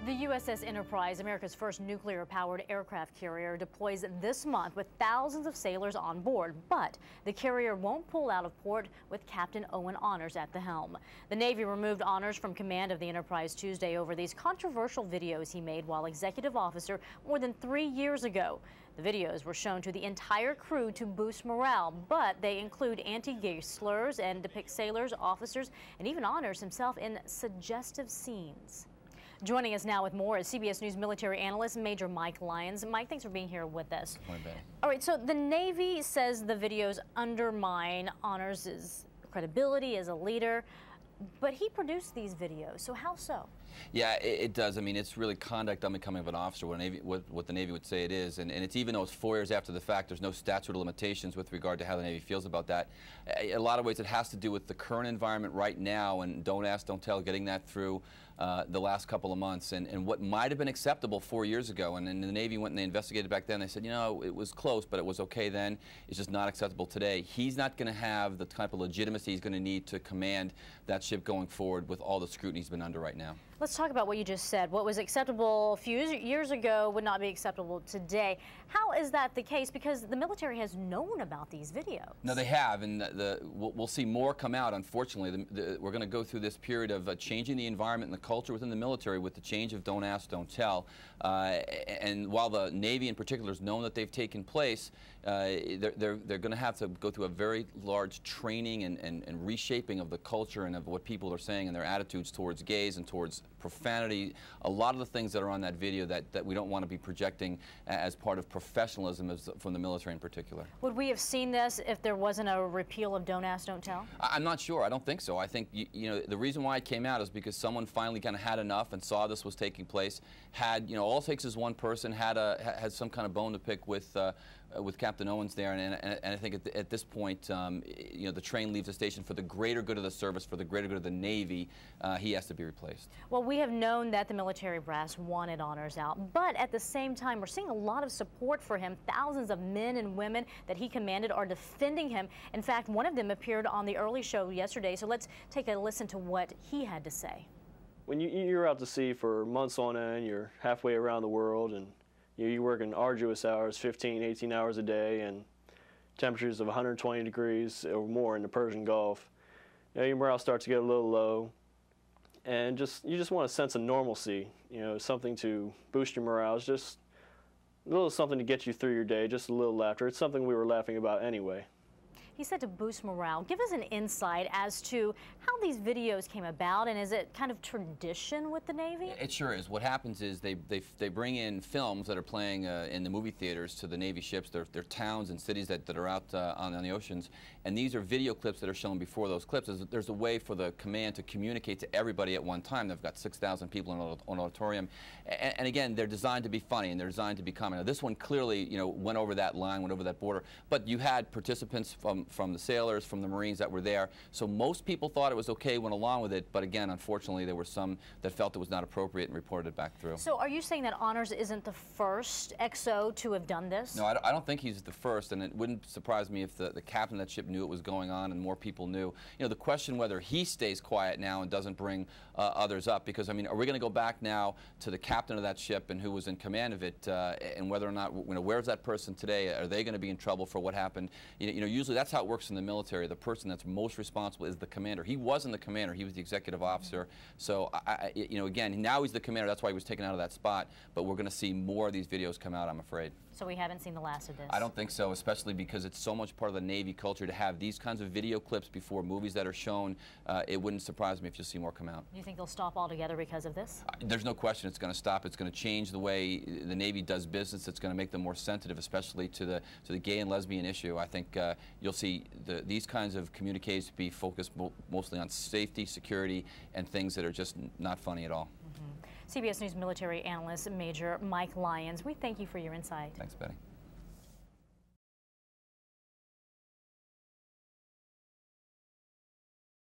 The USS Enterprise, America's first nuclear-powered aircraft carrier, deploys this month with thousands of sailors on board. But the carrier won't pull out of port with Captain Owen Honors at the helm. The Navy removed Honors from command of the Enterprise Tuesday over these controversial videos he made while executive officer more than 3 years ago. The videos were shown to the entire crew to boost morale, but they include anti-gay slurs and depict sailors, officers, and even Honors himself in suggestive scenes. Joining us now with more is CBS News military analyst Major Mike Lyons. Mike, thanks for being here with us. Good morning, Betty. All right, so the Navy says the videos undermine Honors' credibility as a leader, but he produced these videos, so how so? Yeah, it does. I mean, it's really conduct unbecoming of an officer, what the Navy would say it is. And it's even though it's 4 years after the fact, there's no statute of limitations with regard to how the Navy feels about that. In a lot of ways, it has to do with the current environment right now, and don't ask, don't tell, getting that through the last couple of months. And what might have been acceptable 4 years ago, and then the Navy went and they investigated back then, they said, you know, it was close, but it was okay then. It's just not acceptable today. He's not going to have the type of legitimacy he's going to need to command that ship going forward with all the scrutiny he's been under right now. Let's talk about what you just said. What was acceptable a few years ago would not be acceptable today. How is that the case? Because the military has known about these videos. No, they have, and we'll see more come out, unfortunately. We're going to go through this period of changing the environment and the culture within the military with the change of don't ask, don't tell. And while the Navy in particular has known that they've taken place, they're going to have to go through a very large training and reshaping of the culture and of what people are saying and their attitudes towards gays and towards profanity. A lot of the things that are on that video that we don't want to be projecting as part of professionalism from the military in particular. Would we have seen this if there wasn't a repeal of don't ask, don't tell? I'm not sure. I don't think so. I think, you know, the reason why it came out is because someone finally kind of had enough and saw this was taking place, had, you know, all it takes is one person, had some kind of bone to pick with Captain Owens there, and I think at this point, you know, the train leaves the station for the greater good of the service, for the greater good of the Navy. He has to be replaced. Well, we have known that the military brass wanted Honors out, but at the same time, we're seeing a lot of support for him. Thousands of men and women that he commanded are defending him. In fact, one of them appeared on the early show yesterday, so let's take a listen to what he had to say. When you're out to sea for months on end, you're halfway around the world, and you work in arduous hours, 15, 18 hours a day, and temperatures of 120 degrees or more in the Persian Gulf. You know, your morale starts to get a little low, and you just want a sense of normalcy. You know, something to boost your morale. It's just a little something to get you through your day, just a little laughter. It's something we were laughing about anyway. He said to boost morale. Give us an insight as to how these videos came about, and is it kind of tradition with the Navy? It sure is. What happens is they bring in films that are playing in the movie theaters to the Navy ships. They're towns and cities that are out on the oceans, and these are video clips that are shown before those clips. There's a way for the command to communicate to everybody at one time. They've got 6,000 people in an auditorium, and again, they're designed to be funny and they're designed to be common. Now, this one clearly, you know, went over that line, went over that border, but you had participants from the sailors, from the Marines that were there. So most people thought it was okay, went along with it, but again, unfortunately, there were some that felt it was not appropriate and reported it back through. So are you saying that Honors isn't the first XO to have done this? No, I don't think he's the first, and it wouldn't surprise me if the captain of that ship knew it was going on and more people knew. You know, the question whether he stays quiet now and doesn't bring others up, because, I mean, are we going to go back now to the captain of that ship and who was in command of it, and whether or not, you know, where's that person today? Are they going to be in trouble for what happened? You know, usually that's how it works in the military. The person that's most responsible is the commander. He wasn't the commander. He was the executive officer. So, you know, again, now he's the commander. That's why he was taken out of that spot. But we're going to see more of these videos come out, I'm afraid. So we haven't seen the last of this? I don't think so, especially because it's so much part of the Navy culture to have these kinds of video clips before movies that are shown. It wouldn't surprise me if you'll see more come out. Do you think they'll stop altogether because of this? There's no question it's going to stop. It's going to change the way the Navy does business. It's going to make them more sensitive, especially to the gay and lesbian issue. I think you'll see these kinds of communiques be focused mostly on safety, security, and things that are just not funny at all. CBS News military analyst Major Mike Lyons, we thank you for your insight. Thanks, Betty.